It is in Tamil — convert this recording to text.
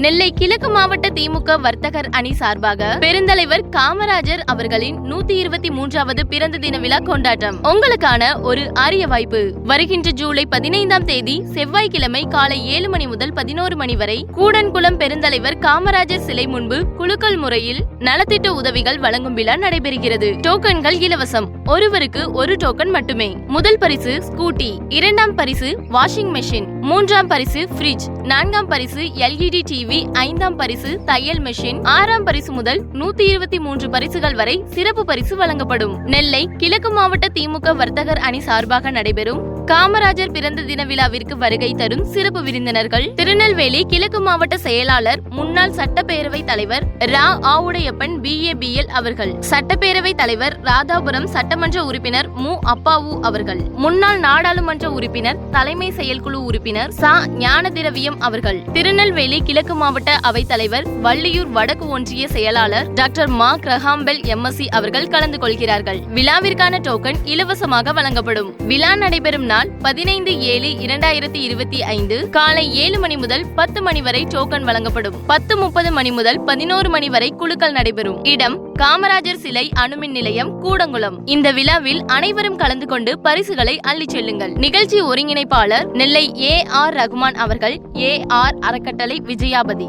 நெல்லை கிழக்கு மாவட்ட திமுக வர்த்தகர் அணி சார்பாக பெருந்தலைவர் காமராஜர் அவர்களின் 123வது பிறந்த தின விழா கொண்டாட்டம். உங்களுக்கான ஒரு அரிய வாய்ப்பு. வருகின்ற ஜூலை 15ஆம் தேதி செவ்வாய்க்கிழமை காலை 7 மணி முதல் 11 மணி வரை கூடன்குளம் பெருந்தலைவர் காமராஜர் சிலை முன்பு குலுக்கல் முறையில் நலத்திட்ட உதவிகள் வழங்கும் விழா நடைபெறுகிறது. டோக்கன்கள் இலவசம். ஒருவருக்கு ஒரு டோக்கன் மட்டுமே. முதல் பரிசு ஸ்கூட்டி, இரண்டாம் பரிசு வாஷிங் மெஷின், மூன்றாம் பரிசு ஃப்ரிட்ஜ், நான்காம் பரிசு LED டிவி, ஐந்தாம் பரிசு தையல் மெஷின், ஆறாம் பரிசு முதல் 123 பரிசுகள் வரை சிறப்பு பரிசு வழங்கப்படும். நெல்லை கிழக்கு மாவட்ட திமுக வர்த்தகர் அணி சார்பாக நடைபெறும் காமராஜர் பிறந்த தின விழாவிற்கு வருகை தரும் சிறப்பு விருந்தினர்கள்: திருநெல்வேலி கிழக்கு மாவட்ட செயலாளர் முன்னாள் சட்டப்பேரவை தலைவர் ரா ஆவுடையப்பன் BABL அவர்கள், சட்டப்பேரவை தலைவர் ராதாபுரம் சட்டமன்ற உறுப்பினர் மு அப்பாவு அவர்கள், முன்னாள் நாடாளுமன்ற உறுப்பினர் தலைமை செயற்குழு உறுப்பினர் சா ஞானதிரவியம் அவர்கள், திருநெல்வேலி கிழக்கு மாவட்ட அவைத் தலைவர் வள்ளியூர் வடக்கு ஒன்றிய செயலாளர் டாக்டர் மா கிரஹாம்பெல் MSc அவர்கள் கலந்து கொள்கிறார்கள். விழாவிற்கான டோக்கன் இலவசமாக வழங்கப்படும். விழா நடைபெறும் நாள் 15/7/2025 காலை 7 மணி முதல் 10 மணி வரை டோக்கன் வழங்கப்படும். 10:30 மணி முதல் 11 மணி வரை குலுக்கல் நடைபெறும். இடம் காமராஜர் சிலை அணுமின் நிலையம், கூடங்குளம். இந்த விழாவில் அனைவரும் கலந்து கொண்டு பரிசுகளை அள்ளிச் செல்லுங்கள். நிகழ்ச்சி ஒருங்கிணைப்பாளர் நெல்லை AR ரகுமான் அவர்கள், AR அறக்கட்டளை, விஜயாபதி.